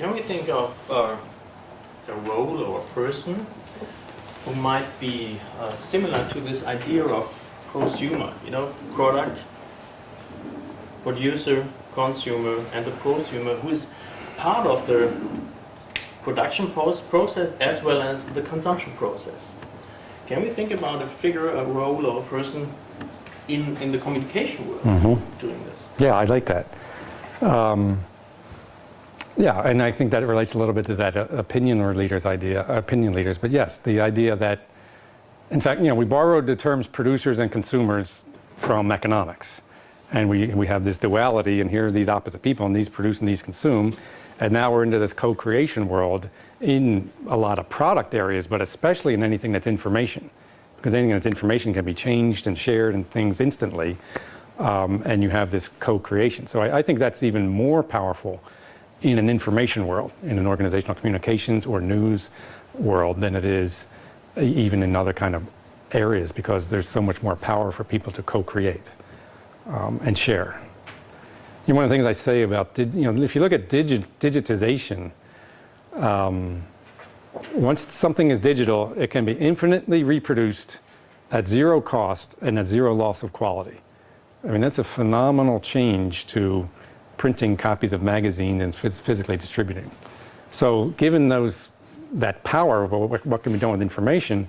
Can we think of a role or a person who might be similar to this idea of prosumer, product, producer, consumer, and the prosumer, who is part of the production process as well as the consumption process? Can we think about a figure, a role, or a person in the communication world doing this? Yeah, I like that. Yeah, and I think that relates a little bit to that opinion leaders. But yes, the idea that, in fact, we borrowed the terms producers and consumers from economics. And we have this duality, and here are these opposite people, and these produce and these consume. And now we're into this co-creation world in a lot of product areas, but especially in anything that's information. Because anything that's information can be changed and shared and things instantly. And you have this co-creation. So I think that's even more powerful in an information world, in an organizational communications or news world, than it is even in other kind of areas, because there's so much more power for people to co-create and share. One of the things I say about, if you look at digitization, once something is digital, it can be infinitely reproduced at zero cost and at zero loss of quality. I mean, that's a phenomenal change to printing copies of magazines and physically distributing. So given that power of what can be done with information,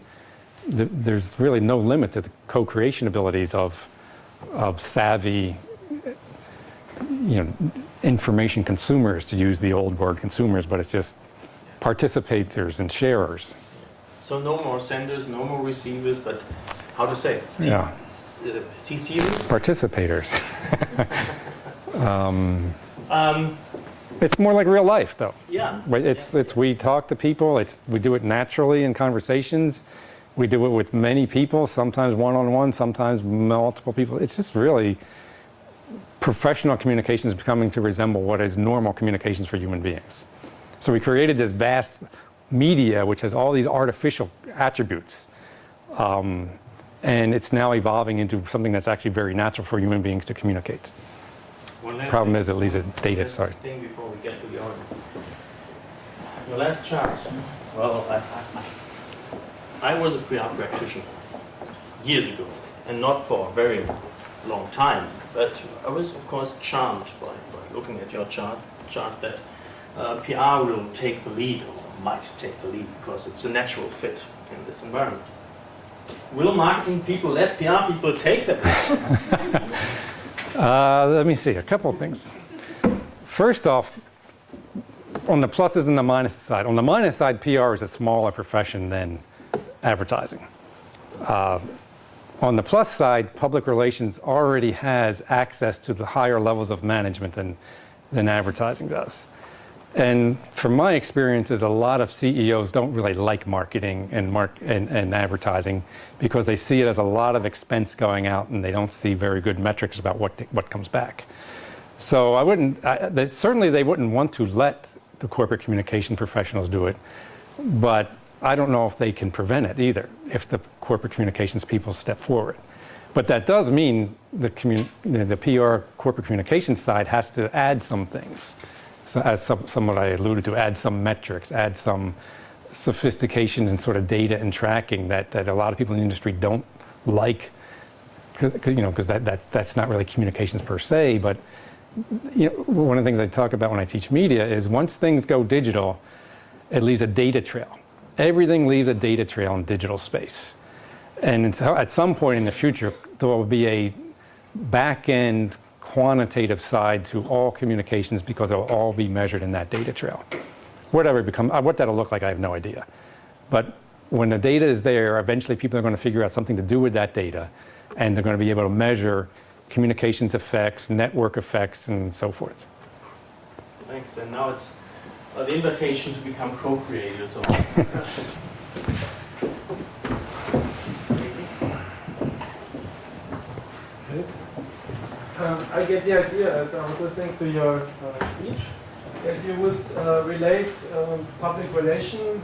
there's really no limit to the co-creation abilities of savvy information consumers, to use the old word consumers, but it's just participators and sharers. So no more senders, no more receivers, but how to say? CCers? Participators. It's more like real life, though. Yeah. It's we talk to people. We do it naturally in conversations. We do it with many people, sometimes one-on-one, sometimes multiple people. It's just really professional communications becoming to resemble what is normal communications for human beings. So we created this vast media which has all these artificial attributes. And it's now evolving into something that's actually very natural for human beings to communicate. The problem is it leaves it data. Sorry. Thing before we get to the audience. Your last chart. Well, I was a PR practitioner years ago, and not for a very long time. But I was, of course, charmed by looking at your chart that PR will take the lead, or might take the lead, because it's a natural fit in this environment. Will marketing people let PR people take the lead? Let me see, a couple of things. First off, on the pluses and the minuses side. On the minus side, PR is a smaller profession than advertising. On the plus side, public relations already has access to the higher levels of management than advertising does. And from my experiences, a lot of CEOs don't really like marketing and advertising, because they see it as a lot of expense going out, and they don't see very good metrics about what comes back. So certainly they wouldn't want to let the corporate communication professionals do it, but I don't know if they can prevent it either, if the corporate communications people step forward. But that does mean the PR corporate communications side has to add some things. So as somewhat I alluded to, add some metrics, add some sophistication and sort of data and tracking that a lot of people in the industry don't like, because that's not really communications per se. But one of the things I talk about when I teach media is once things go digital, it leaves a data trail. Everything leaves a data trail in digital space. And at some point in the future, there will be a back-end quantitative side to all communications, because it will all be measured in that data trail. What that'll look like, I have no idea. But when the data is there, eventually people are going to figure out something to do with that data, and they're going to be able to measure communications effects, network effects, and so forth. Thanks. And now it's the invitation to become co-creators of this discussion. I get the idea, as I was listening to your speech, that you would relate public relation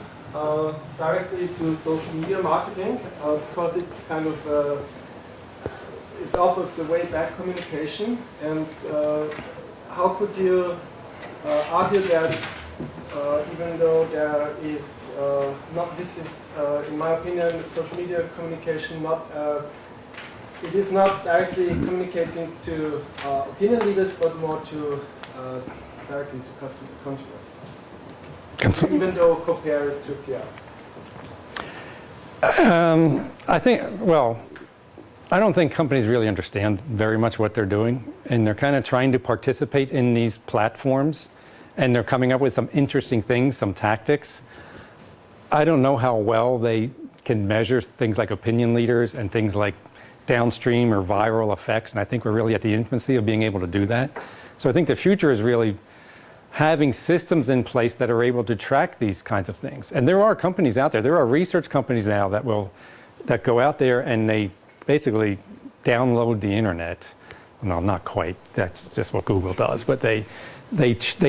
directly to social media marketing, because it's kind of it offers a way back communication. And how could you argue that even though there is not, this is, in my opinion, social media communication not, it is not directly communicating to opinion leaders, but more to directly to consumers. Even though compared to PR. I think, well, I don't think companies really understand very much what they're doing, and they're kind of trying to participate in these platforms, and they're coming up with some interesting things, some tactics. I don't know how well they can measure things like opinion leaders and things like downstream or viral effects, and I think we're really at the infancy of being able to do that. So I think the future is really having systems in place that are able to track these kinds of things. And there are companies out there, there are research companies now that go out there and they basically download the internet. No, not quite, that's just what Google does, but they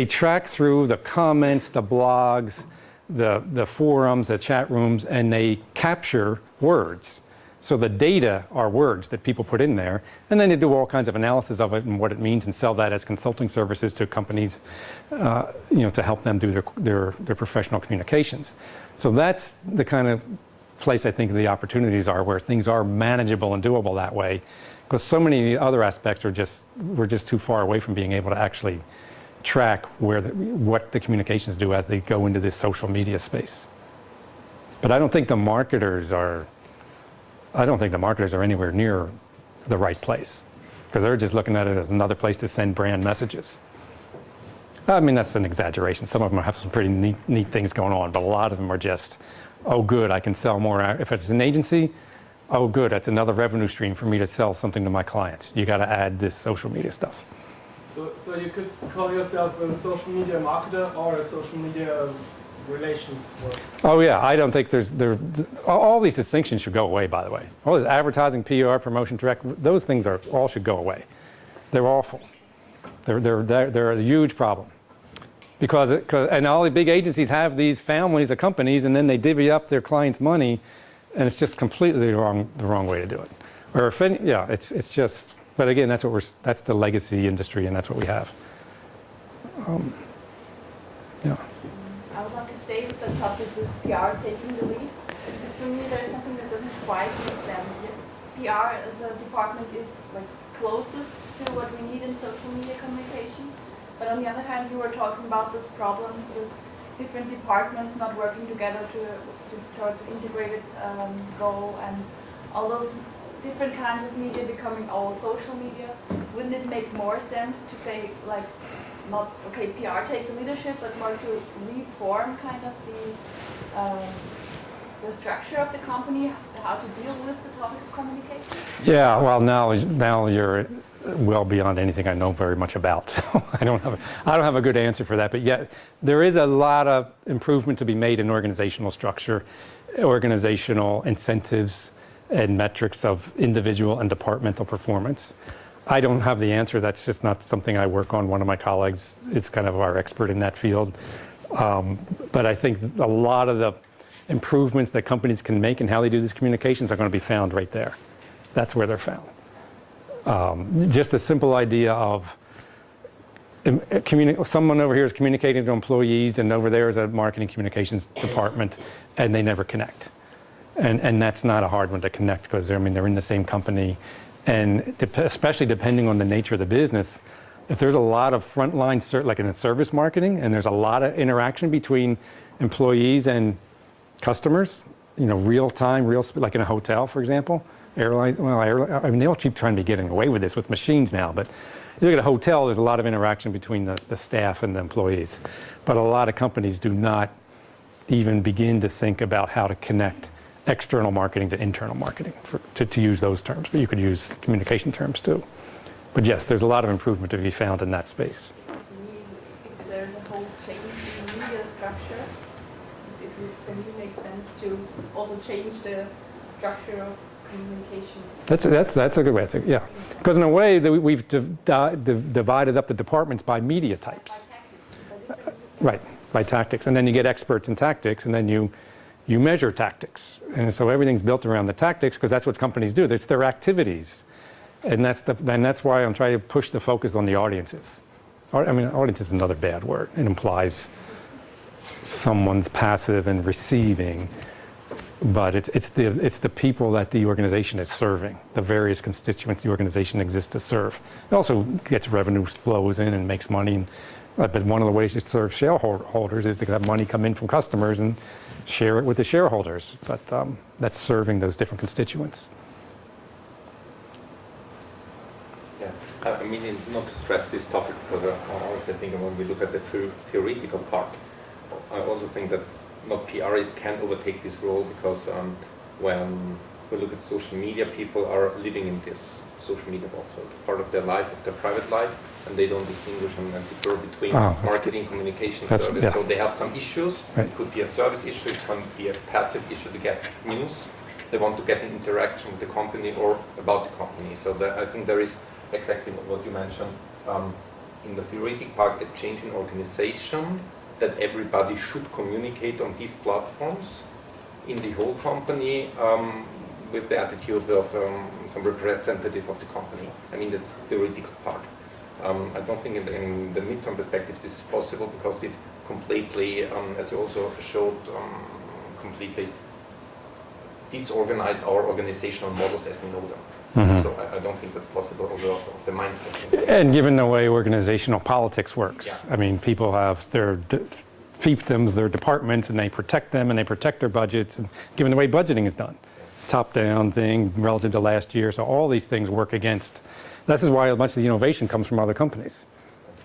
track through the comments, the blogs, the forums, the chat rooms, and they capture words. So the data are words that people put in there, and then they do all kinds of analysis of it and what it means and sell that as consulting services to companies, to help them do their professional communications. So that's the kind of place I think the opportunities are, where things are manageable and doable that way, because so many other aspects we're just too far away from being able to actually track what the communications do as they go into this social media space. But I don't think the marketers are anywhere near the right place, because they're just looking at it as another place to send brand messages. I mean, that's an exaggeration. Some of them have some pretty neat things going on, but a lot of them are just, oh good, I can sell more. If it's an agency, oh good, that's another revenue stream for me to sell something to my clients. You got to add this social media stuff. So you could call yourself a social media marketer or a social media relations work. Oh yeah, I don't think all these distinctions should go away, by the way. All this advertising, PR, promotion, direct, those things all should go away. They're awful. They're a huge problem. And all the big agencies have these families of companies, and then they divvy up their clients' money, and it's just completely the wrong way to do it. Or it's just, but again, that's the legacy industry, and that's what we have. Yeah. I would like to stay with the topic with PR taking the lead, because for me there is something that doesn't quite make sense. Yes, PR as a department is like closest to what we need in social media communication, but on the other hand you were talking about this problem with different departments not working together towards integrated goal, and all those different kinds of media becoming all social media. Wouldn't it make more sense to say, like, not, okay, PR take the leadership, but more to reform kind of the structure of the company, how to deal with the topic of communication? Yeah, well, now you're well beyond anything I know very much about. So I don't have a good answer for that. But yet there is a lot of improvement to be made in organizational structure, organizational incentives, and metrics of individual and departmental performance. I don't have the answer. That's just not something I work on. One of my colleagues is kind of our expert in that field. But I think a lot of the improvements that companies can make in how they do these communications are going to be found right there. That's where they're found. Just a simple idea of someone over here is communicating to employees, and over there is a marketing communications department, and they never connect. And that's not a hard one to connect, because they're in the same company. And especially depending on the nature of the business, if there's a lot of frontline, like in service marketing, and there's a lot of interaction between employees and customers, real time, like in a hotel, for example, they all keep trying to be getting away with this with machines now, but you look at a hotel, there's a lot of interaction between the staff and the employees. But a lot of companies do not even begin to think about how to connect external marketing to internal marketing, to use those terms, but you could use communication terms too. But yes, there's a lot of improvement to be found in that space. If there's a whole change in the media structure, it would for me make sense to also change the structure of communication. That's a good way to think, yeah. Because in a way, we've divided up the departments by media types. Right, by tactics. And then you get experts in tactics, and then you measure tactics. And so everything's built around the tactics, because that's what companies do. It's their activities. And that's why I'm trying to push the focus on the audiences. Audience is another bad word. It implies someone's passive and receiving, but it's the people that the organization is serving, the various constituents the organization exists to serve. It also gets revenue flows in and makes money. But one of the ways you serve shareholders is to have money come in from customers and share it with the shareholders. But that's serving those different constituents. Yeah, I mean, not to stress this topic because I also think when we look at the theoretical part, I also think that not PR can overtake this role because when we look at social media, people are living in this social media world. So it's part of their life, of their private life, and they don't distinguish and differ between marketing, communication, service. Yeah. So they have some issues. Right. It could be a service issue, it can be a passive issue to get news. They want to get an interaction with the company or about the company. So I think there is exactly what you mentioned in the theoretical part, a change in organization, that everybody should communicate on these platforms in the whole company with the attitude of some representative of the company. I mean, that's the theoretical part. I don't think in the midterm perspective this is possible because it completely, as you also showed, completely disorganize our organizational models as we know them. Mm-hmm. So I don't think that's possible also of the mindset. And given the way organizational politics works, Yeah. I mean, people have their fiefdoms, their departments, and they protect them and they protect their budgets, and given the way budgeting is done. Top-down thing relative to last year, so all these things work against. This is why much of the innovation comes from other companies.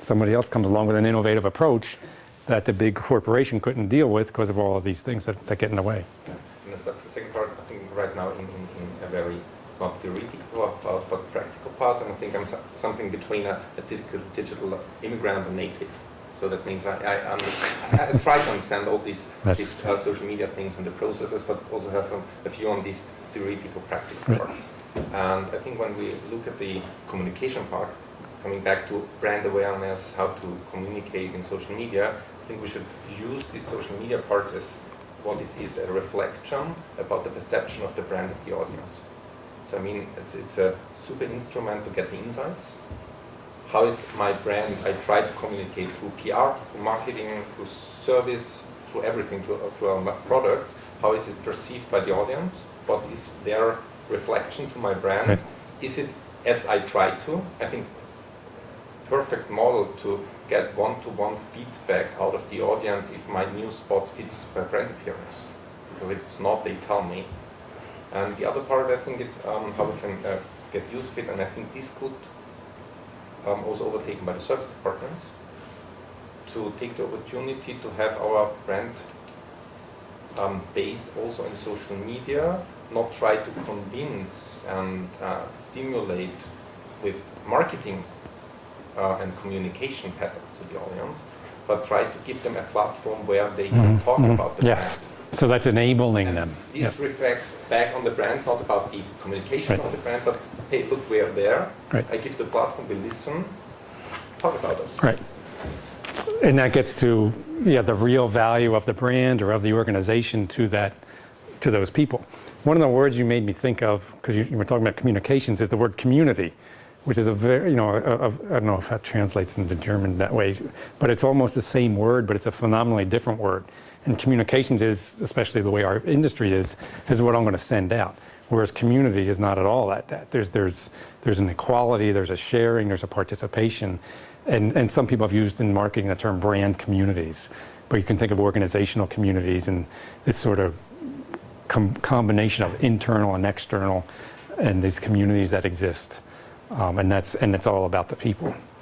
Somebody else comes along with an innovative approach that the big corporation couldn't deal with because of all of these things that get in the way. Yeah. And the second part, I think right now in a very not theoretical part, but practical part, and I think I'm something between a digital immigrant and native. So that means I try to understand all these social media things and the processes, but also have a view on these theoretical, practical parts. And I think when we look at the communication part, coming back to brand awareness, how to communicate in social media, I think we should use these social media parts as what this is, a reflection about the perception of the brand of the audience. So I mean, it's a super instrument to get the insights. How is my brand? I try to communicate through PR, through marketing, through service, through everything, through our products. How is it perceived by the audience? What is their reflection to my brand? Right. Is it as I try to? I think perfect model to get one-to-one feedback out of the audience if my new spot fits to my brand appearance. Because if it's not, they tell me. And the other part, I think, it's how we can get use of it, and I think this could also overtaken by the service departments to take the opportunity to have our brand base also in social media, not try to convince and stimulate with marketing and communication patterns to the audience, but try to give them a platform where they can talk about the brand. So that's enabling and them. This reflects back on the brand, not about the communication of the brand, but hey, look, we're there. Right. I give the platform, we listen, talk about us. Right. And that gets to the real value of the brand or of the organization to those people. One of the words you made me think of, because you were talking about communications, is the word community, which is a very, I don't know if that translates into German that way, but it's almost the same word, but it's a phenomenally different word. And communications is, especially the way our industry is what I'm going to send out. Whereas community is not at all that. There's an equality, there's a sharing, there's a participation. And some people have used in marketing the term brand communities. But you can think of organizational communities and this sort of combination of internal and external and these communities that exist. And it's all about the people.